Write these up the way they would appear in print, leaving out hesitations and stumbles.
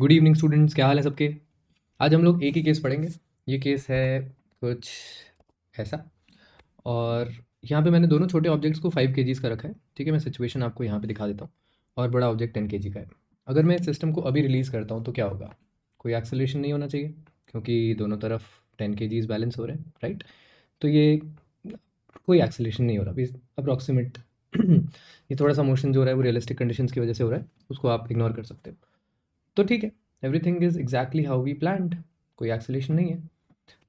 Good evening students, क्या हाल है सबके। आज हम लोग एक ही केस पढ़ेंगे। ये केस है कुछ ऐसा, और यहाँ पे मैंने दोनों छोटे ऑब्जेक्ट्स को 5 kgs का रखा है। ठीक है, मैं सिचुएशन आपको यहाँ पे दिखा देता हूँ। और बड़ा ऑब्जेक्ट 10 kg का है। अगर मैं इस सिस्टम को अभी रिलीज़ करता हूँ तो क्या होगा? कोई एक्सेलरेशन नहीं होना चाहिए, क्योंकि दोनों तरफ 10 kgs बैलेंस हो रहे हैं, राइट। तो ये कोई एक्सेलरेशन नहीं हो रहा अभी, अप्रॉक्सीमेट ये थोड़ा सा मोशन जो हो रहा है वो रियलिस्टिक कंडीशंस की वजह से हो रहा है, उसको आप इग्नोर कर सकते हो। तो ठीक है, everything is exactly how we planned, कोई एक्सेलेरेशन नहीं है।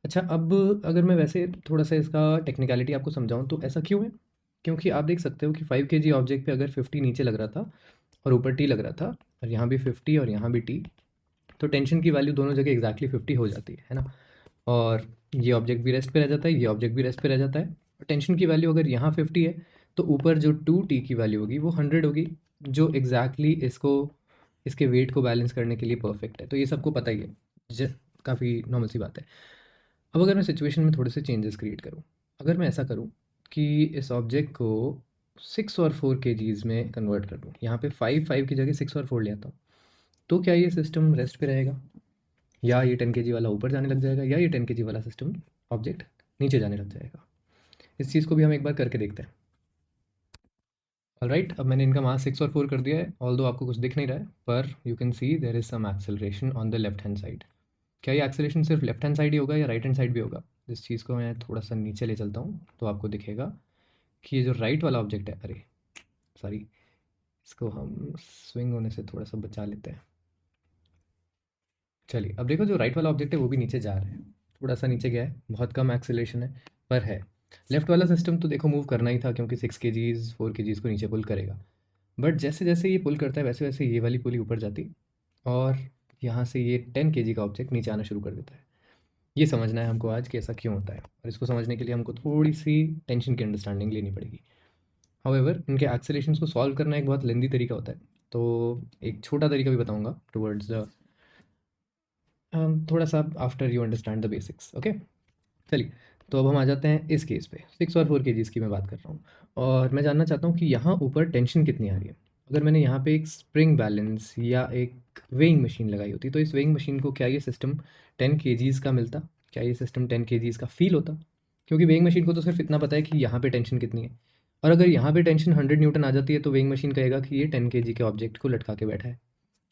अच्छा, अब अगर मैं वैसे थोड़ा सा इसका टेक्निकलिटी आपको समझाऊँ तो ऐसा क्यों है? क्योंकि आप देख सकते हो कि 5 kg ऑब्जेक्ट पे अगर 50 नीचे लग रहा था और ऊपर टी लग रहा था, और यहाँ भी 50 और यहाँ भी टी, तो टेंशन की वैल्यू दोनों जगह एग्जैक्टली 50 हो जाती है ना। और ये ऑब्जेक्ट भी रेस्ट पे रह जाता है, ये ऑब्जेक्ट भी रेस्ट पे रह जाता है। और टेंशन की वैल्यू अगर यहाँ 50 है तो ऊपर जो 2t की वैल्यू होगी वो 100 होगी, जो एग्जैक्टली इसको, इसके वेट को बैलेंस करने के लिए परफेक्ट है। तो ये सबको पता ही है, काफ़ी नॉर्मल सी बात है। अब अगर मैं सिचुएशन में थोड़े से चेंजेस क्रिएट करूँ, अगर मैं ऐसा करूँ कि इस ऑब्जेक्ट को 6 और 4 kgs में कन्वर्ट कर दूँ, यहाँ पे 5 की जगह 6 और 4 ले आता हूँ, तो क्या ये सिस्टम रेस्ट पे रहेगा, या ये 10 kg वाला ऊपर जाने लग जाएगा, या ये 10 kg वाला सिस्टम ऑब्जेक्ट नीचे जाने लग जाएगा? इस चीज़ को भी हम एक बार करके देखते हैं। ऑलराइट, अब मैंने इनका मास 6 और 4 कर दिया है, ऑल्दो आपको कुछ दिख नहीं रहा है, पर you can see there is some acceleration on the left hand side. क्या ये एक्सेलरेशन सिर्फ लेफ्ट हैंड साइड ही होगा या राइट हैंड साइड भी होगा? इस चीज़ को मैं थोड़ा सा नीचे ले चलता हूँ तो आपको दिखेगा कि ये जो राइट वाला ऑब्जेक्ट है, अरे सॉरी, इसको हम स्विंग होने से थोड़ा सा बचा लेते हैं। चलिए, अब देखो जो राइट वाला ऑब्जेक्ट है वो भी नीचे जा रहा है, थोड़ा सा नीचे गया है, बहुत कम एक्सेलरेशन है, पर है। लेफ्ट वाला सिस्टम तो देखो मूव करना ही था, क्योंकि 6 kgs 4 kgs को नीचे पुल करेगा। बट जैसे जैसे ये पुल करता है वैसे वैसे ये वाली पुली ऊपर जाती, और यहाँ से ये 10 kg का ऑब्जेक्ट नीचे आना शुरू कर देता है। ये समझना है हमको आज कि ऐसा क्यों होता है, और इसको समझने के लिए हमको थोड़ी सी टेंशन की अंडरस्टैंडिंग लेनी पड़ेगी। हाउएवर, इनके एक्सेलेरेशंस को सॉल्व करना एक बहुत लेंदी तरीका होता है, तो एक छोटा तरीका भी बताऊंगा टुवर्ड्स द थोड़ा सा after you understand the basics, okay. चलिए, तो अब हम आ जाते हैं इस केस पे। 6 और 4 kgs की मैं बात कर रहा हूँ, और मैं जानना चाहता हूँ कि यहाँ ऊपर टेंशन कितनी आ रही है। अगर मैंने यहाँ पे एक स्प्रिंग बैलेंस या एक वेइंग मशीन लगाई होती, तो इस वेइंग मशीन को क्या ये सिस्टम 10 kgs का मिलता? क्या ये सिस्टम 10 kgs का फील होता? क्योंकि वेइंग मशीन को तो सिर्फ इतना पता है कि यहाँ पे टेंशन कितनी है, और अगर यहाँ पे टेंशन 100 N आ जाती है तो वेइंग मशीन कहेगा कि ये 10 kg के ऑब्जेक्ट को लटका के बैठा है,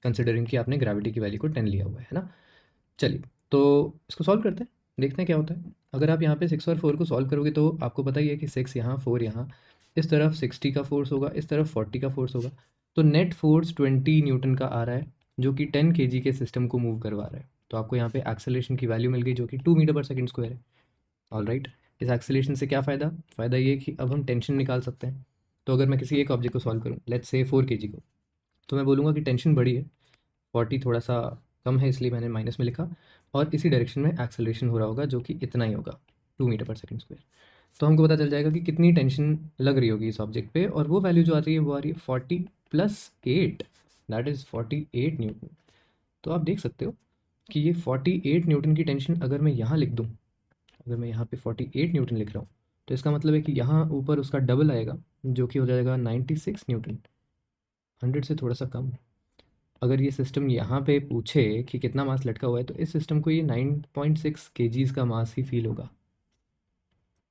कंसिडरिंग कि आपने ग्रेविटी की वैल्यू को 10 लिया हुआ है ना। चलिए, तो इसको सॉल्व करते हैं, देखते हैं क्या होता है। अगर आप यहाँ पे 6 और 4 को सॉल्व करोगे तो आपको पता ही है कि 6 यहाँ 4 यहाँ, इस तरफ 60 का फोर्स होगा, इस तरफ 40 का फोर्स होगा, तो नेट फोर्स 20 N का आ रहा है, जो कि 10 kg के सिस्टम को मूव करवा रहा है। तो आपको यहाँ पे एक्सेलरेशन की वैल्यू मिल गई, जो कि 2 मीटर पर सेकेंड स्क्वायर है। ऑल राइट, इस एक्सेलरेशन से क्या फ़ायदा? फ़ायदा ये कि अब हम टेंशन निकाल सकते हैं। तो अगर मैं किसी एक ऑब्जेक्ट को सॉल्व करूँ, लेट्स से 4 kg को, तो मैं बोलूँगा कि टेंशन बड़ी है, 40 थोड़ा सा कम है, इसलिए मैंने माइनस में लिखा, और इसी डायरेक्शन में एक्सेलरेशन हो रहा होगा, जो कि इतना ही होगा, 2 मीटर पर सेकेंड स्क्वायर। तो हमको पता चल जाएगा कि कितनी टेंशन लग रही होगी इस ऑब्जेक्ट पे, और वो वैल्यू जो आ रही है वो आ रही है 40 + 8, दैट इज़ 48 न्यूटन। तो आप देख सकते हो कि ये 48 न्यूटन की टेंशन अगर मैं यहाँ लिख दूँ, अगर मैं यहाँ पे 48 न्यूटन लिख रहा हूँ, तो इसका मतलब है कि यहाँ ऊपर उसका डबल आएगा, जो कि हो जाएगा 96 न्यूटन, 100 से थोड़ा सा कम। अगर ये सिस्टम यहाँ पे पूछे कि कितना मास लटका हुआ है, तो इस सिस्टम को ये 9.6 kgs का मास ही फील होगा।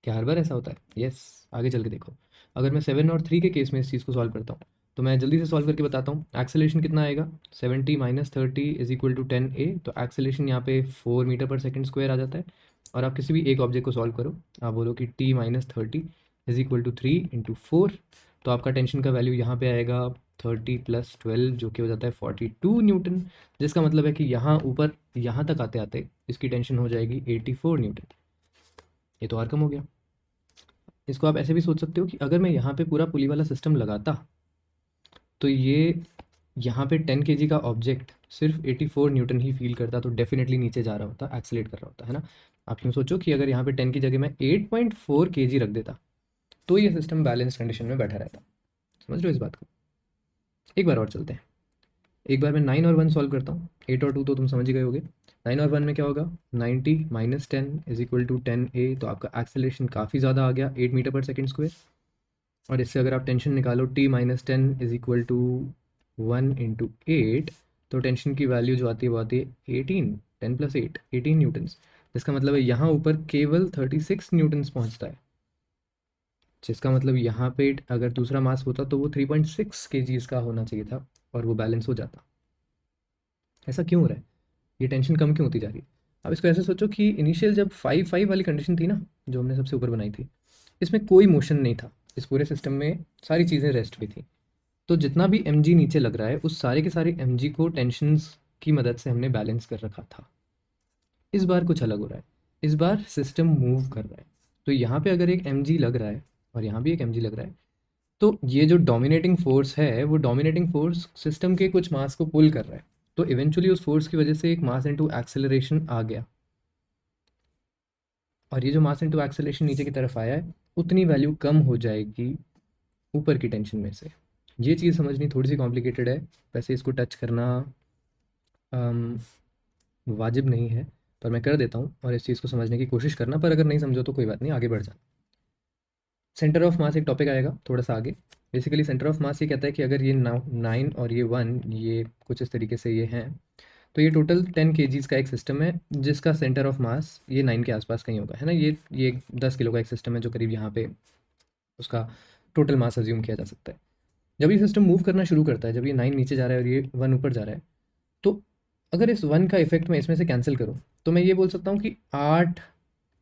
क्या हर बार ऐसा होता है? यस, आगे चल के देखो। अगर मैं 7 और 3 के केस में इस चीज़ को सॉल्व करता हूँ, तो मैं जल्दी से सॉल्व करके बताता हूँ। एक्सेलेरेशन कितना आएगा? 70 - 30 = 10a। तो एक्सेलेरेशन यहाँ पे 4 मीटर पर सेकेंड स्क्वायर आ जाता है। और आप किसी भी एक ऑब्जेक्ट को सॉल्व करो, आप बोलो कि t - 30 = 3 × 4, तो आपका टेंशन का वैल्यू यहाँ पे आएगा 30 + 12, जो कि हो जाता है 42 न्यूटन, जिसका मतलब है कि यहाँ ऊपर यहाँ तक आते आते इसकी टेंशन हो जाएगी 84 न्यूटन। ये तो और कम हो गया। इसको आप ऐसे भी सोच सकते हो कि अगर मैं यहाँ पे पूरा पुली वाला सिस्टम लगाता, तो ये यहाँ पे 10 kg का ऑब्जेक्ट सिर्फ 84 न्यूटन ही फील करता, तो डेफिनेटली नीचे जा रहा होता, एक्सेलेरेट कर रहा होता, है ना। आप यूँ सोचो कि अगर यहाँ पे 10 की जगह मैं 8.4 kg रख देता, तो ये सिस्टम बैलेंस कंडीशन में बैठा रहता। समझ रहे हो इस बात को? एक बार और चलते हैं। एक बार मैं 9 और 1 सॉल्व करता हूँ, 8 और 2 तो तुम समझ ही गए होगे। 9 और 1 में क्या होगा? 90 - 10 = 10a। तो आपका एक्सेलरेशन काफ़ी ज़्यादा आ गया, 8 मीटर पर सेकेंड स्क्वायर। और इससे अगर आप टेंशन निकालो, t - 10 = 1 × 8, तो टेंशन की वैल्यू जो आती है वो आती है 18, 10 + 8, 18 न्यूटन्स। जिसका मतलब है यहाँ ऊपर केवल 36 न्यूटन्स पहुँचता है, जिसका मतलब यहाँ पे अगर दूसरा मास होता तो वो 3.6 kgs का होना चाहिए था और वो बैलेंस हो जाता। ऐसा क्यों हो रहा है? ये टेंशन कम क्यों होती जा रही है? अब इसको ऐसे सोचो कि इनिशियल जब 5-5 वाली कंडीशन थी ना, जो हमने सबसे ऊपर बनाई थी, इसमें कोई मोशन नहीं था, इस पूरे सिस्टम में सारी चीज़ें रेस्ट पे थी। तो जितना भी mg नीचे लग रहा है उस सारे के सारे mg को टेंशन्स की मदद से हमने बैलेंस कर रखा था। इस बार कुछ अलग हो रहा है, इस बार सिस्टम मूव कर रहा है। तो यहाँ पे अगर एक mg लग रहा है और यहाँ भी एक mg लग रहा है, तो ये जो डोमिनेटिंग फोर्स है वो डोमिनेटिंग फोर्स सिस्टम के कुछ मास को पुल कर रहा है। तो इवेंचुअली उस फोर्स की वजह से एक मास इनटू एक्सेलरेशन आ गया, और ये जो मास इनटू एक्सेलरेशन नीचे की तरफ आया है उतनी वैल्यू कम हो जाएगी ऊपर की टेंशन में से। ये चीज़ समझनी थोड़ी सी कॉम्प्लिकेटेड है, वैसे इसको टच करना वाजिब नहीं है, पर मैं कर देता हूँ और इस चीज़ को समझने की कोशिश करना, पर अगर नहीं समझो तो कोई बात नहीं, आगे बढ़ जाना। सेंटर ऑफ मास एक टॉपिक आएगा थोड़ा सा आगे। बेसिकली सेंटर ऑफ मास ये कहता है कि अगर ये 9 और ये 1 ये कुछ इस तरीके से ये हैं, तो ये टोटल 10 kgs का एक सिस्टम है जिसका सेंटर ऑफ मास ये 9 के आसपास कहीं होगा, है ना। ये 10 किलो का एक सिस्टम है जो करीब यहाँ पे उसका टोटल मास अज्यूम किया जा सकता है। जब ये सिस्टम मूव करना शुरू करता है, जब ये 9 नीचे जा रहा है और ये 1 ऊपर जा रहा है, तो अगर इस 1 का इफेक्ट मैं इसमें से कैंसिल करूँ तो मैं ये बोल सकता हूँ कि 8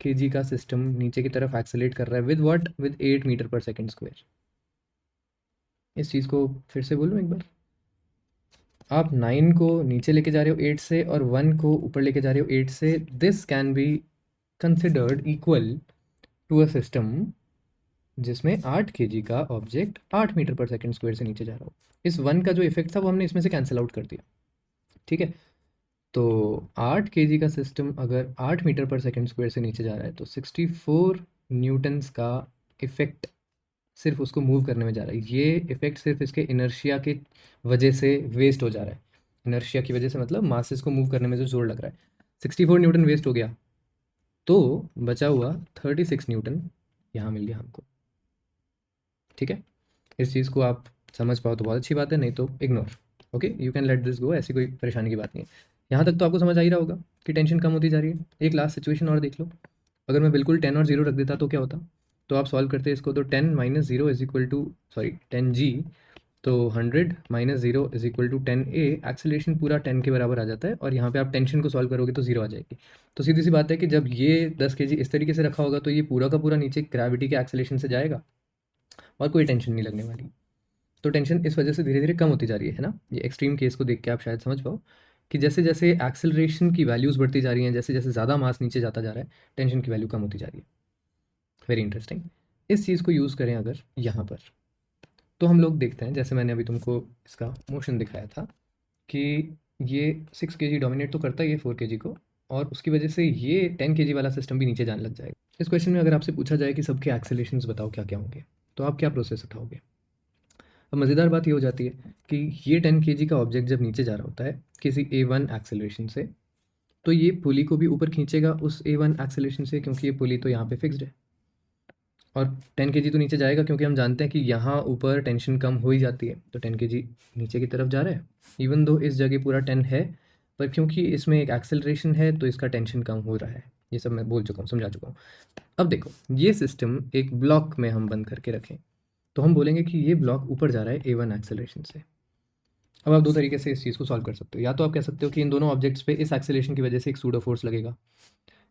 kg का सिस्टम नीचे की तरफ एक्सेलेरेट कर रहा है विद व्हाट, विद 8 मीटर पर सेकंड स्क्वायर। इस चीज़ को फिर से बोलूँ एक बार, आप 9 को नीचे लेके जा रहे हो 8 से और 1 को ऊपर लेके जा रहे हो 8 से। This can be considered equal to a system जिसमें 8 kg का ऑब्जेक्ट 8 मीटर पर सेकंड स्क्वायर से नीचे जा रहा हो। इस 1 का जो इफेक्ट था वो हमने इसमें से कैंसिल आउट कर दिया, ठीक है। तो 8 kg का सिस्टम अगर 8 मीटर पर सेकंड स्क्वायर से नीचे जा रहा है तो 64 न्यूटन्स का इफेक्ट सिर्फ उसको मूव करने में जा रहा है। ये इफेक्ट सिर्फ इसके इनर्शिया की वजह से वेस्ट हो जा रहा है। इनर्शिया की वजह से मतलब मासेस को मूव करने में जो जोर लग रहा है, 64 न्यूटन वेस्ट हो गया, तो बचा हुआ 36 न्यूटन यहाँ मिल गया हमको, ठीक है। इस चीज़ को आप समझ पाओ तो बहुत अच्छी बात है, नहीं तो ignore, okay, you can let this go, ऐसी कोई परेशानी की बात नहीं है। यहाँ तक तो आपको समझ आ ही रहा होगा कि टेंशन कम होती जा रही है। एक लास्ट सिचुएशन और देख लो, अगर मैं बिल्कुल 10 और 0 रख देता तो क्या होता? तो आप सॉल्व करते इसको, तो 10 - 0 is equal to, sorry 10g, तो 100 - 0 is equal to 10a। Acceleration पूरा 10 के बराबर आ जाता है और यहाँ पे आप टेंशन को सॉल्व करोगे तो 0 आ जाएगी। तो सीधी सी बात है कि जब ये 10 kg इस तरीके से रखा होगा तो ये पूरा का पूरा नीचे ग्रेविटी के एक्सेलरेशन से जाएगा और कोई टेंशन नहीं लगने वाली। तो टेंशन इस वजह से धीरे धीरे कम होती जा रही है ना। ये एक्सट्रीम केस को देख के आप शायद समझ पाओ कि जैसे जैसे एक्सेलरेशन की वैल्यूज़ बढ़ती जा रही हैं, जैसे जैसे ज़्यादा मास नीचे जाता जा रहा है, टेंशन की वैल्यू कम होती जा रही है। Very interesting. इस चीज़ को यूज़ करें अगर यहाँ पर, तो हम लोग देखते हैं, जैसे मैंने अभी तुमको इसका मोशन दिखाया था कि ये 6 kg डोमिनेट तो करता है ये 4 kg को, और उसकी वजह से ये 10 kg वाला सिस्टम भी नीचे जाने लग जाएगा। इस क्वेश्चन में अगर आपसे पूछा जाए कि सबके एक्सेलरेशंस बताओ क्या क्या होंगे, तो आप क्या प्रोसेस उठाओगे? अब मज़ेदार बात ये हो जाती है कि ये 10 kg का ऑब्जेक्ट जब नीचे जा रहा होता है किसी a1 एक्सेलरेशन से, तो ये पुली को भी ऊपर खींचेगा उस a1 एक्सेलरेशन से, क्योंकि ये पुली तो यहाँ पे फिक्स्ड है, और 10 kg तो नीचे जाएगा क्योंकि हम जानते हैं कि यहाँ ऊपर टेंशन कम हो ही जाती है। तो 10 kg नीचे की तरफ जा रहा है, इवन दो इस जगह पूरा 10 है, पर क्योंकि इसमें एक एक्सेलरेशन है तो इसका टेंशन कम हो रहा है। ये सब मैं बोल चुका हूँ, समझा चुका हूँ। अब देखो, ये सिस्टम एक ब्लॉक में हम बंद करके रखें तो हम बोलेंगे कि ये ब्लॉक ऊपर जा रहा है a1 एक्सेलरेशन से। अब आप दो तरीके से इस चीज़ को सॉल्व कर सकते हो। या तो आप कह सकते हो कि इन दोनों ऑब्जेक्ट्स पे इस एक्सेलरेशन की वजह से एक सूडो फोर्स लगेगा,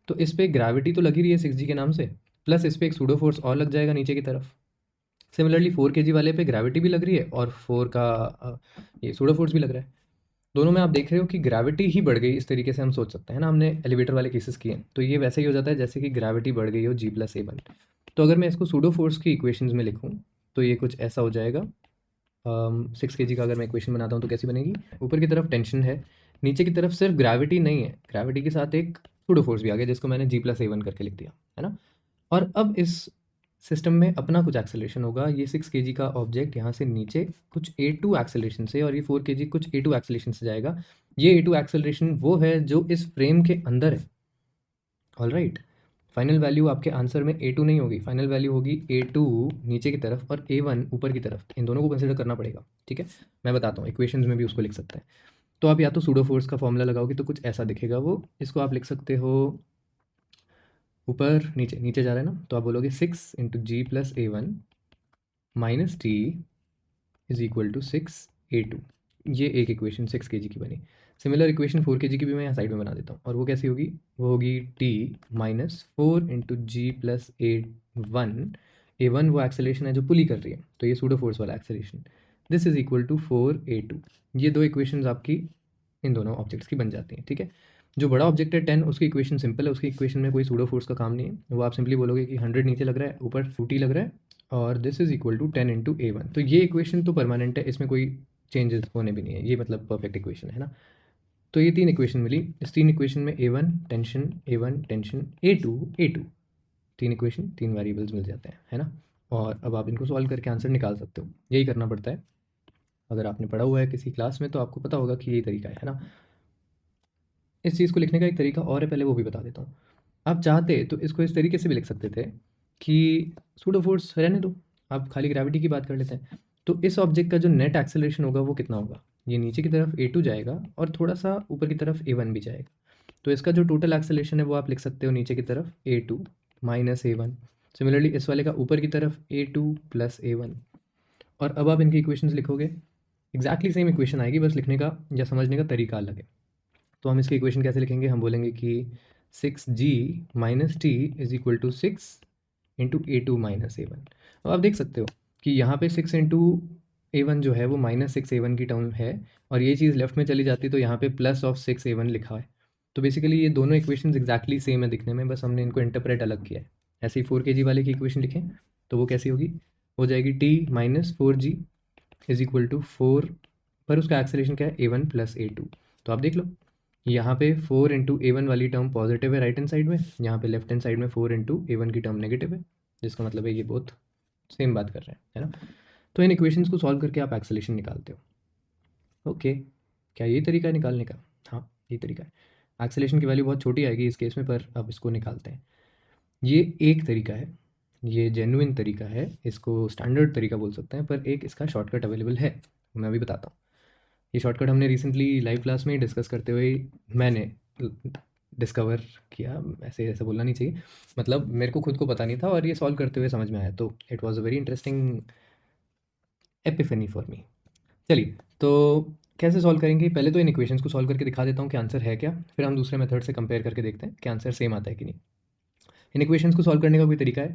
तो इस पे ग्रेविटी तो लगी रही है 6g के नाम से, प्लस इस पे एक सूडो फोर्स और लग जाएगा नीचे की तरफ। सिमिलरली 4 kg वाले पे ग्रेविटी भी लग रही है और 4 का ये सूडो फोर्स भी लग रहा है। दोनों में आप देख रहे हो कि ग्रेविटी ही बढ़ गई, इस तरीके से हम सोच सकते हैं ना, हमने एलिवेटर वाले केसेस किए हैं, तो ये वैसे ही हो जाता है जैसे कि ग्रेविटी बढ़ गई हो g+a1। तो अगर मैं इसको सूडो फोर्स की इक्वेशंस में लिखूँ तो ये कुछ ऐसा हो जाएगा। 6 kg का अगर मैं इक्वेशन बनाता हूँ तो कैसी बनेगी? ऊपर की तरफ टेंशन है, नीचे की तरफ सिर्फ ग्रेविटी नहीं है, ग्रेविटी के साथ एक सूडो फोर्स भी आ गया जिसको मैंने g+a1 करके लिख दिया, है ना। और अब इस सिस्टम में अपना कुछ एक्सेलरेशन होगा। ये 6 kg का ऑब्जेक्ट यहाँ से नीचे कुछ a2 एक्सेलरेशन से, और ये 4 kg कुछ a2 एक्सेलरेशन से जाएगा। ये a2 एक्सेलरेशन वो है जो इस फ्रेम के अंदर है, ऑल राइट। फाइनल वैल्यू आपके आंसर में a2 नहीं होगी, फाइनल वैल्यू होगी a2 नीचे की तरफ और a1 ऊपर की तरफ। इन दोनों को कंसिडर करना पड़ेगा, ठीक है। मैं बताता हूँ, इक्वेशंस में भी उसको लिख सकते हैं। तो आप या तो सूडो फोर्स का फॉर्मूला लगाओगे तो कुछ ऐसा दिखेगा वो। इसको आप लिख सकते हो ऊपर नीचे, नीचे जा रहा है ना, तो आप बोलोगे 6 into g plus A1 minus T is equal to 6A2। ये एक इक्वेशन 6 kg की बनी। सिमिलर इक्वेशन 4 kg की भी मैं यहाँ साइड में बना देता हूँ, और वो कैसी होगी, वो होगी T minus 4 into g plus A1 वो एक्सेलेरेशन है जो पुली कर रही है, तो ये सूडो फोर्स वाला acceleration, this is equal to 4A2। ये दो इक्वेशंस आपकी इन दोनों ऑब्जेक्ट्स की बन जाती हैं, ठीक है। जो बड़ा ऑब्जेक्ट है 10, उसकी इक्वेशन सिंपल है, उसकी इक्वेशन में कोई सूडो फोर्स का काम नहीं है। वो आप सिंपली बोलोगे कि 100 नीचे लग रहा है, ऊपर 2t लग रहा है, और this is equal to 10 into A1। तो ये इक्वेशन तो परमानेंट है, इसमें कोई चेंजेस होने भी नहीं है, ये मतलब परफेक्ट इक्वेशन है ना। तो ये 3 इक्वेशन मिली, इस 3 इक्वेशन में A1 tension, A1 tension, A2 3 equation, 3 variables मिल जाते हैं, है ना। और अब आप इनको सॉल्व करके आंसर निकाल सकते हो, यही करना पड़ता है। अगर आपने पढ़ा हुआ है किसी क्लास में तो आपको पता होगा कि यही तरीका है ना। इस चीज़ को लिखने का एक तरीका और है, पहले वो भी बता देता हूँ। आप चाहते तो इसको इस तरीके से भी लिख सकते थे कि सूडो फोर्स रहने दो, आप खाली ग्रेविटी की बात कर लेते हैं। तो इस ऑब्जेक्ट का जो नेट एक्सेलरेशन होगा वो कितना होगा, ये नीचे की तरफ A2 जाएगा और थोड़ा सा ऊपर की तरफ A1 भी जाएगा। तो इसका जो टोटल एक्सेलरेशन है वो आप लिख सकते हो नीचे की तरफ A2 माइनस A1। सिमिलरली इस वाले का ऊपर की तरफ A2 प्लस A1। और अब आप इनकी इक्वेशंस लिखोगे, एग्जैक्टली सेम इक्वेशन आएगी, बस लिखने का या समझने का तरीका अलग है। तो हम इसकी इक्वेशन कैसे लिखेंगे, हम बोलेंगे कि 6g minus T is equal to 6 into A2 minus A1। अब आप देख सकते हो कि यहाँ पे 6 इंटू A1 जो है वो माइनस 6A1 की टर्म है, और ये चीज़ लेफ्ट में चली जाती तो यहाँ पे प्लस ऑफ 6A1 लिखा है। तो बेसिकली ये दोनों इक्वेशंस एग्जैक्टली सेम है दिखने में, बस हमने इनको इंटरप्रेट अलग किया है। ऐसे ही 4 kg वाले की इक्वेशन लिखें तो वो कैसी होगी, हो जाएगी t minus 4g is equal to 4, पर उसका एक्सेलरेशन क्या है A1 प्लस A2। तो आप देख लो यहाँ पे 4 इंटू A1 वाली टर्म पॉजिटिव है राइट हैंड साइड में, यहाँ पे लेफ्ट हैंड साइड में 4 इंटू A1 की टर्म नेगेटिव है, जिसका मतलब है ये बहुत सेम बात कर रहे हैं, है ना। तो इन इक्वेशंस को सॉल्व करके आप एक्सेलरेशन निकालते हो। ओके, क्या ये तरीका है निकालने का, हाँ ये तरीका है। एक्सेलरेशन की वैल्यू बहुत छोटी आएगी इस केस में, पर अब इसको निकालते हैं। ये एक तरीका है, ये जेन्युइन तरीका है, इसको स्टैंडर्ड तरीका बोल सकते हैं, पर एक इसका शॉर्टकट अवेलेबल है, मैं अभी बताता हूँ। ये शॉर्टकट हमने रिसेंटली लाइव क्लास में ही डिस्कस करते हुए मैंने डिस्कवर किया, ऐसे ऐसा बोलना नहीं चाहिए, मतलब मेरे को खुद को पता नहीं था और ये सॉल्व करते हुए समझ में आया, तो it was a very interesting Epiphany for me. चलिए, तो कैसे सॉल्व करेंगे, पहले तो इन इक्वेशंस को सॉल्व करके दिखा देता हूँ कि आंसर है क्या, फिर हम दूसरे मेथड से कंपेयर करके देखते हैं कि आंसर सेम आता है कि नहीं। इन इक्वेशंस को सॉल्व करने का कोई तरीका है,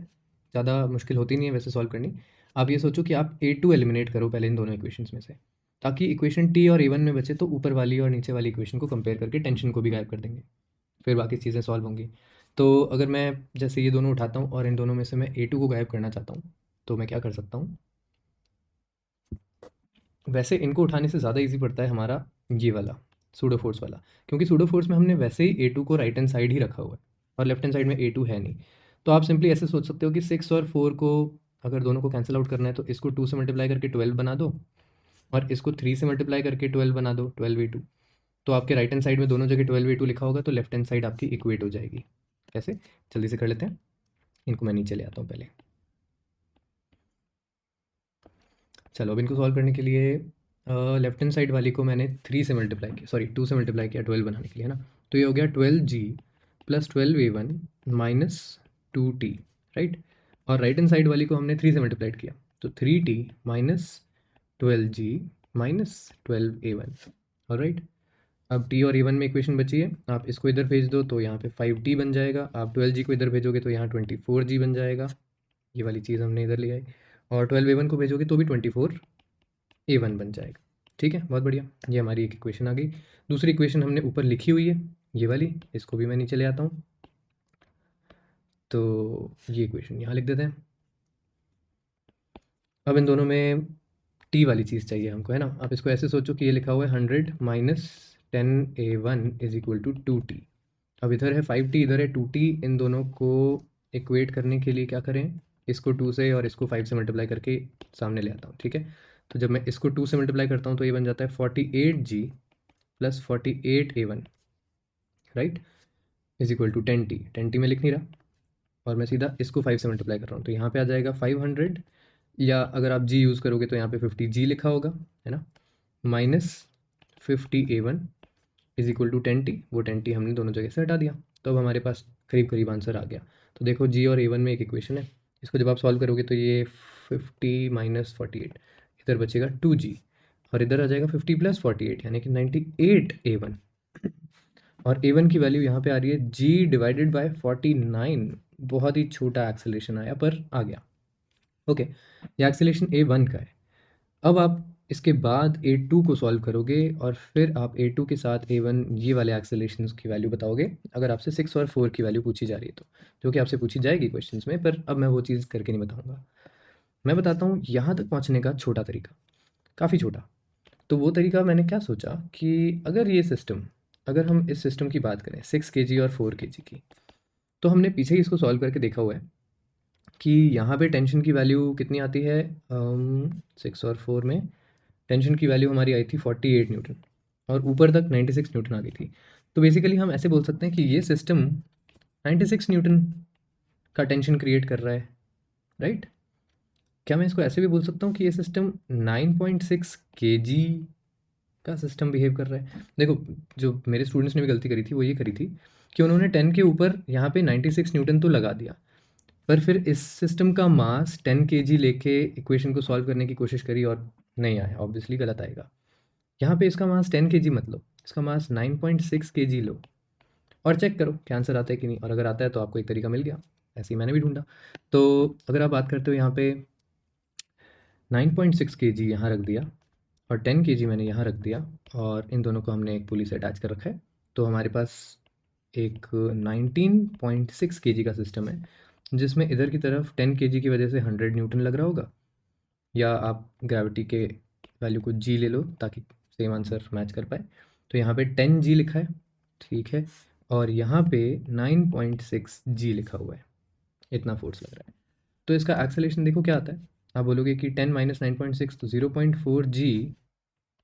ज़्यादा मुश्किल होती नहीं है वैसे सॉल्व करनी। आप ये सोचो कि आप A2 एलिमिनेट करो पहले इन दोनों इक्वेशंस में से, ताकि इक्वेशन T और A1 में बचे तो ऊपर वाली और नीचे वाली इक्वेशन को कंपेयर करके टेंशन को भी गायब कर देंगे, फिर बाकी चीज़ें सॉल्व होंगी। तो अगर मैं जैसे ये दोनों उठाता हूँ और इन दोनों में से मैं A2 को गायब करना चाहता हूँ, तो मैं क्या कर सकता हूँ, वैसे इनको उठाने से ज़्यादा ईजी पड़ता है हमारा ये वाला सूडो फोर्स वाला, क्योंकि सूडो फोर्स में हमने वैसे ही A2 को राइट हैंड साइड ही रखा हुआ है और लेफ्ट हैंड साइड में A2 है नहीं। तो आप सिंपली ऐसे सोच सकते हो कि 6 और 4 को अगर दोनों को कैंसिल आउट करना है तो इसको 2 से मल्टीप्लाई करके 12 बना दो, और इसको 3 से मल्टीप्लाई करके 12 बना दो, 12A2। तो आपके राइट हैंड साइड में दोनों जगह 12A2 लिखा होगा, तो लेफ्ट हैंड साइड आपकी इक्वेट हो जाएगी। कैसे, जल्दी से कर लेते हैं, इनको मैं नीचे ले आता हूँ पहले। चलो अब इनको सॉल्व करने के लिए लेफ्ट हैंड साइड वाली को मैंने 3 से मल्टीप्लाई किया, सॉरी 2 से मल्टीप्लाई किया 12 बनाने के लिए, है ना। तो ये हो गया 12g plus 12A1 minus 2t, right. और राइट हैंड साइड वाली को हमने 3 से मल्टीप्लाइड किया, तो 3t minus 12g minus 12A1, और राइट। अब t और A1 में इक्वेशन बची है, आप इसको इधर भेज दो तो यहाँ पे 5t बन जाएगा, आप 12g को इधर भेजोगे तो यहाँ 24g बन जाएगा, ये वाली चीज़ हमने इधर ले आई, और 12A1 को भेजोगे तो भी 24A1 बन जाएगा। ठीक है, बहुत बढ़िया, ये हमारी एक इक्वेशन आ गई। दूसरी इक्वेशन हमने ऊपर लिखी हुई है ये वाली, इसको भी मैं नीचे ले आता हूँ, तो ये इक्वेशन यहाँ लिख देते हैं। अब इन दोनों में टी वाली चीज़ चाहिए हमको, है ना। आप इसको ऐसे सोचो कि ये लिखा हुआ है 100 minus 10A1 is equal to 2t। अब इधर है 5t, इधर है 2t, इन दोनों को इक्वेट करने के लिए क्या करें, इसको 2 से और इसको 5 से मल्टीप्लाई करके सामने ले आता हूँ, ठीक है। तो जब मैं इसको 2 से मल्टीप्लाई करता हूँ तो ये बन जाता है 48g plus 48A1, right, is equal to 10t। 10t में लिख नहीं रहा, और मैं सीधा इसको 5 से मल्टीप्लाई कर रहा हूँ, तो यहाँ पे आ जाएगा 500, या अगर आप g यूज़ करोगे तो यहाँ पे 50g लिखा होगा, है ना, minus 50a1 is equal to 10t, वो 10t हमने दोनों जगह से हटा दिया, तो अब हमारे पास करीब करीब आंसर आ गया। तो देखो g और a1 में एक इक्वेशन है, इसको जब आप सॉल्व करोगे तो ये 50 माइनस 48, इधर बचेगा 2g, और इधर आ जाएगा 50 प्लस 48 यानी कि 98a1, और a1 की वैल्यू यहाँ पे आ रही है g डिवाइडेड बाय 49। बहुत ही छोटा एक्सेलेरेशन आया पर आ गया। ओके, ये एक्सेलेरेशन a1 का है। अब आप इसके बाद a2 को सॉल्व करोगे और फिर आप a2 के साथ a1 ये वाले एक्सेलेरेशंस की वैल्यू बताओगे, अगर आपसे 6 और 4 की वैल्यू पूछी जा रही है तो, जो कि आपसे पूछी जाएगी क्वेश्चंस में, पर अब मैं वो चीज़ करके नहीं बताऊंगा। मैं बताता हूँ यहाँ तक पहुँचने का छोटा तरीका, काफ़ी छोटा। तो वो तरीका मैंने क्या सोचा कि अगर ये सिस्टम, अगर हम इस सिस्टम की बात करें 6 kg और 4 kg की, तो हमने पीछे ही इसको सॉल्व करके देखा हुआ है कि यहाँ पे टेंशन की वैल्यू कितनी आती है। 6 और 4 में टेंशन की वैल्यू हमारी आई थी 48 न्यूटन, और ऊपर तक 96 न्यूटन आ गई थी। तो बेसिकली हम ऐसे बोल सकते हैं कि ये सिस्टम 96 न्यूटन का टेंशन क्रिएट कर रहा है, राइट। क्या मैं इसको ऐसे भी बोल सकता हूँ कि ये सिस्टम 9.6 kg का सिस्टम बिहेव कर रहा है। देखो, जो मेरे स्टूडेंट्स ने भी गलती करी थी वो ये करी थी कि उन्होंने 10 के ऊपर यहाँ पे 96 न्यूटन तो लगा दिया, पर फिर इस सिस्टम का मास 10 kg लेके इक्वेशन को सॉल्व करने की कोशिश करी और नहीं आया, ऑब्वियसली गलत आएगा। यहाँ पे इसका मास 10 kg मत लो, इसका मास 9.6 kg लो और चेक करो क्या आंसर आता है कि नहीं, और अगर आता है तो आपको एक तरीका मिल गया। ऐसे ही मैंने भी ढूंढा। तो अगर आप बात करते हो यहाँ पे 9.6 kg यहाँ रख दिया और 10 kg मैंने यहाँ रख दिया, और इन दोनों को हमने एक पुली से अटैच कर रखा है, तो हमारे पास एक 19.6 kg का सिस्टम है, जिसमें इधर की तरफ 10 kg की वजह से 100 न्यूटन लग रहा होगा, या आप ग्रेविटी के वैल्यू को g ले लो ताकि सेम आंसर मैच कर पाए। तो यहाँ पे 10g लिखा है, ठीक है, और यहाँ पे 9.6g लिखा हुआ है, इतना फोर्स लग रहा है। तो इसका एक्सेलेरेशन देखो क्या आता है। आप बोलोगे कि 10 माइनस 9.6 तो 0.4g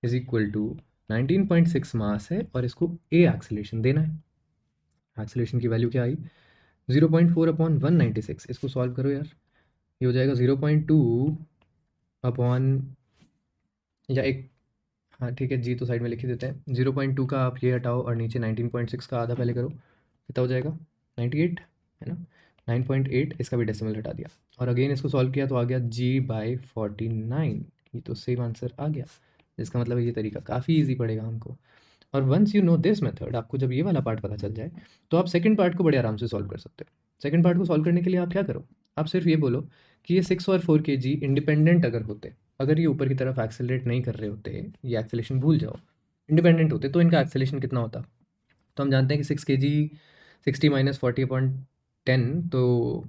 इज इक्वल टू 19.6 मास है, और इसको a एक्सेलेरेशन देना है। एक्सेलेरेशन की वैल्यू क्या आई, 0.4 अपॉन 196। इसको सॉल्व करो यार, ये हो जाएगा 0.2 अपॉन, या एक, हाँ ठीक है, जी तो साइड में लिख ही देते हैं। 0.2 का आप ये हटाओ और नीचे 19.6 का आधा पहले करो, कितना हो जाएगा 98, है ना। 9.8, इसका भी डेसिमल हटा दिया, और अगेन इसको सॉल्व किया तो आ गया g/49। ये तो सेम आंसर आ गया। इसका मतलब ये तरीका काफ़ी ईजी पड़ेगा हमको। और once you know this method, आपको जब ये वाला पार्ट पता चल जाए तो आप सेकंड पार्ट को बड़े आराम से सॉल्व कर सकते हो। सेकंड पार्ट को सॉल्व करने के लिए आप क्या करो, आप सिर्फ ये बोलो कि ये 6 और 4 kg इंडिपेंडेंट अगर होते, अगर ये ऊपर की तरफ एक्सेलरेट नहीं कर रहे होते, ये एक्सेलेशन भूल जाओ, इंडिपेंडेंट होते, तो इनका एक्सेलेशन कितना होता। तो हम जानते हैं कि 6 kg 60 माइनस 40/10, तो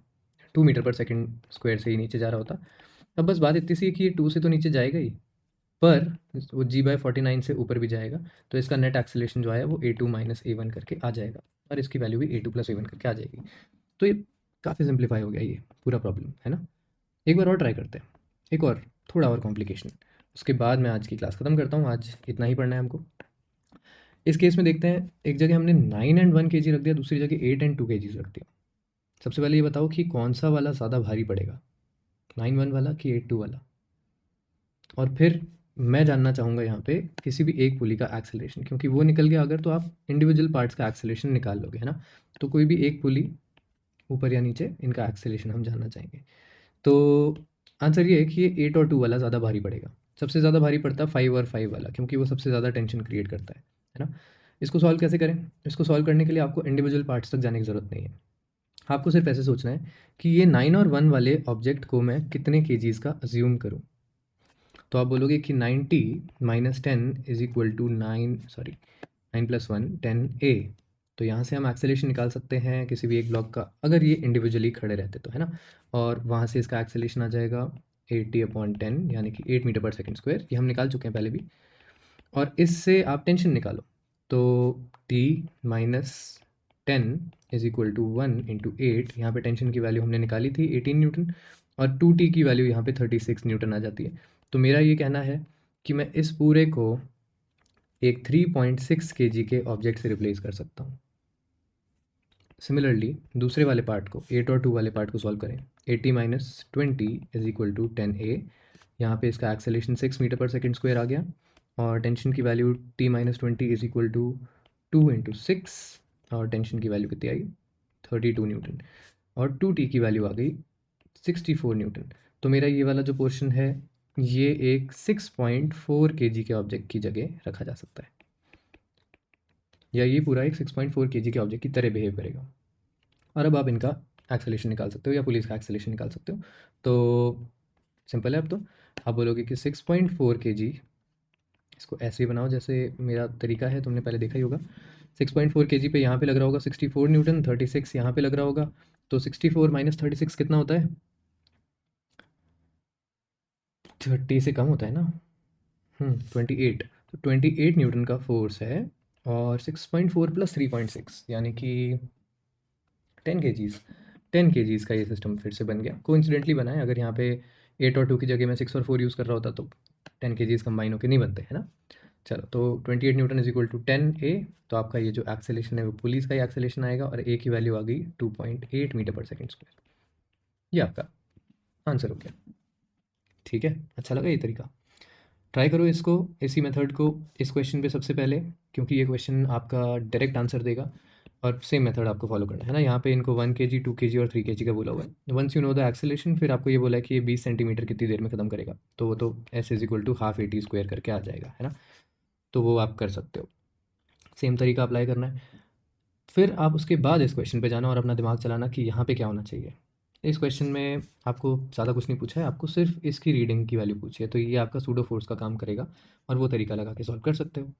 2 मीटर पर सेकेंड स्क्वायर से ही नीचे जा रहा होता। अब बस बात इतनी सी है कि ये 2 से तो नीचे जाएगा ही, पर वो g/49 से ऊपर भी जाएगा, तो इसका नेट एक्सेलेरेशन जो है वो a2 माइनस a1 करके आ जाएगा, और इसकी वैल्यू भी a2 प्लस a1 करके आ जाएगी। तो ये काफ़ी सिंप्लीफाई हो गया ये पूरा प्रॉब्लम, है ना। एक बार और ट्राई करते हैं, एक और थोड़ा और कॉम्प्लिकेशन, उसके बाद मैं आज की क्लास ख़त्म करता हूँ। आज इतना ही पढ़ना है हमको। इस केस में देखते हैं, एक जगह हमने 9 एंड 1 kg रख दिया, दूसरी जगह 8 एंड 2 kg रख दिया। सबसे पहले ये बताओ कि कौन सा वाला ज़्यादा भारी पड़ेगा, 9 1 वाला कि 8 2 वाला। और फिर मैं जानना चाहूँगा यहाँ पे किसी भी एक पुली का एक्सेलरेशन, क्योंकि वो निकल गया अगर, तो आप इंडिविजुअल पार्ट्स का एक्सेलरेशन निकाल लोगे, है ना। तो कोई भी एक पुली ऊपर या नीचे, इनका एक्सेलरेशन हम जानना चाहेंगे। तो आंसर ये है कि ये 8 और 2 वाला ज़्यादा भारी पड़ेगा। सबसे ज़्यादा भारी पड़ता है 5 और 5 वाला, क्योंकि वो सबसे ज़्यादा टेंशन क्रिएट करता है ना। इसको सॉल्व कैसे करें, इसको सॉल्व करने के लिए आपको इंडिविजुअल पार्ट्स तक जाने की ज़रूरत नहीं है। आपको सिर्फ ऐसे सोचना है कि ये 9 और 1 वाले ऑब्जेक्ट को मैं कितने kgs का अज्यूम करूँ। तो आप बोलोगे कि 90 minus 10 is equal to 9 plus 1 10a। तो यहाँ से हम एक्सेलेरेशन निकाल सकते हैं किसी भी एक ब्लॉक का, अगर ये इंडिविजुअली खड़े रहते तो, है ना। और वहाँ से इसका एक्सेलेरेशन आ जाएगा 80/10 यानी कि 8 मीटर पर सेकेंड स्क्वायर, ये हम निकाल चुके हैं पहले भी। और इससे आप टेंशन निकालो, तो t minus 10 is equal to 1 into 8। यहाँ पर टेंशन की वैल्यू हमने निकाली थी 18 न्यूटन, और 2t की वैल्यू यहाँ पे 36 न्यूटन आ जाती है। तो मेरा ये कहना है कि मैं इस पूरे को एक 3.6 kg के ऑब्जेक्ट से रिप्लेस कर सकता हूँ। सिमिलरली दूसरे वाले पार्ट को, 8 और 2 वाले पार्ट को सॉल्व करें। 80 minus 20 is equal to 10a। यहाँ पे इसका एक्सेलेरेशन 6 मीटर पर सेकेंड स्क्वायर आ गया, और टेंशन की value T-20 is equal to 2 into 6, और टेंशन की वैल्यू कितनी आई 32 न्यूटन, और 2T की वैल्यू आ गई 64 न्यूटन। तो मेरा ये वाला जो पोर्शन है ये एक 6.4 kg के ऑब्जेक्ट की जगह रखा जा सकता है, या ये पूरा एक 6.4 kg के ऑब्जेक्ट की तरह बिहेव करेगा। और अब आप इनका एक्सेलेरेशन निकाल सकते हो या पुलिस का एक्सेलेरेशन निकाल सकते हो। तो सिंपल है, अब तो आप बोलोगे कि 6.4 kg, इसको ऐसे ही बनाओ जैसे मेरा तरीका है, तुमने पहले देखा ही होगा। 6.4 kg पे यहाँ पे लग रहा होगा 64 न्यूटन, 36 यहाँ पे लग रहा होगा, तो 64 माइनस 36 कितना होता है 30 से कम होता है ना, 28। तो 28 न्यूटन का फोर्स है, और 6.4 प्लस 3.6 यानी कि 10 kgs का ये सिस्टम फिर से बन गया। कोइंसिडेंटली बना है, अगर यहाँ पे 8 और 2 की जगह मैं 6 और 4 यूज़ कर रहा होता तो 10 kgs कंबाइन होकर नहीं बनते, है ना। चलो, तो 28 newton is equal to 10 A। तो आपका ये जो एक्सेलेरेशन है वो पुलिस का ही एक्सेलेरेशन आएगा, और A की वैल्यू आ गई 2.8 मीटर पर सेकेंड स्क्वायर। ये आपका आंसर हो गया। ठीक है, अच्छा लगा ये तरीका, ट्राई करो इसको, इसी मेथड को इस क्वेश्चन पे सबसे पहले, क्योंकि ये क्वेश्चन आपका डायरेक्ट आंसर देगा, और सेम मेथड आपको फॉलो करना है ना। यहाँ पे इनको 1 kg 2 kg और 3 kg का बोला हुआ है। Once you know the acceleration, फिर आपको ये बोला है कि ये 20 सेंटीमीटर कितनी देर में ख़त्म करेगा, तो वो तो S is equal to half AT square करके आ जाएगा, है ना। तो वो आप कर सकते हो, सेम तरीका अप्लाई करना है। फिर आप उसके बाद इस क्वेश्चन पे जाना और अपना दिमाग चलाना कि यहाँ पे क्या होना चाहिए। इस क्वेश्चन में आपको ज़्यादा कुछ नहीं पूछा है, आपको सिर्फ इसकी रीडिंग की वैल्यू पूछी है, तो ये आपका सूडो फोर्स का काम करेगा, और वो तरीका लगा के सॉल्व कर सकते हो।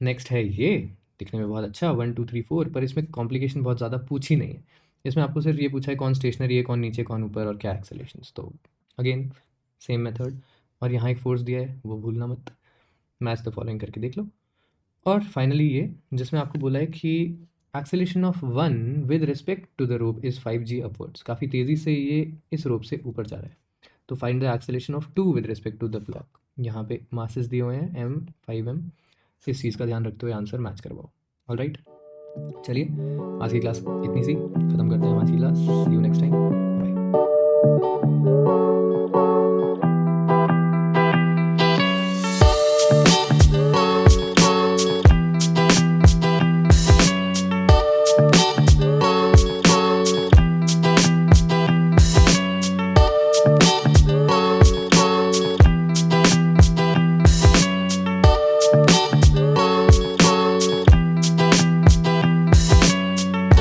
नेक्स्ट है ये, दिखने में बहुत अच्छा 1 2 3 4, पर इसमें कॉम्प्लिकेशन बहुत ज़्यादा पूछी नहीं है। इसमें आपको सिर्फ ये पूछा है कौन स्टेशनरी है, कौन नीचे, कौन ऊपर, और क्या एक्सेलेरेशंस। तो अगेन सेम मेथड, और यहाँ एक फोर्स दिया है वो भूलना मत, मैच द फॉलोइंग करके देख लो। और फाइनली ये जिसमें आपको बोला है कि acceleration of one with respect to the rope is 5g upwards, काफ़ी तेज़ी से ये इस रोप से ऊपर जा रहा है। तो find the acceleration of 2 with respect to the block. यहाँ पे मासेस दिए हुए हैं m 5m, इस चीज़ का ध्यान रखते हुए आंसर मैच करवाओ। ऑलराइट, चलिए आज की क्लास इतनी सी ख़त्म करते हैं। आज की class, see you next time.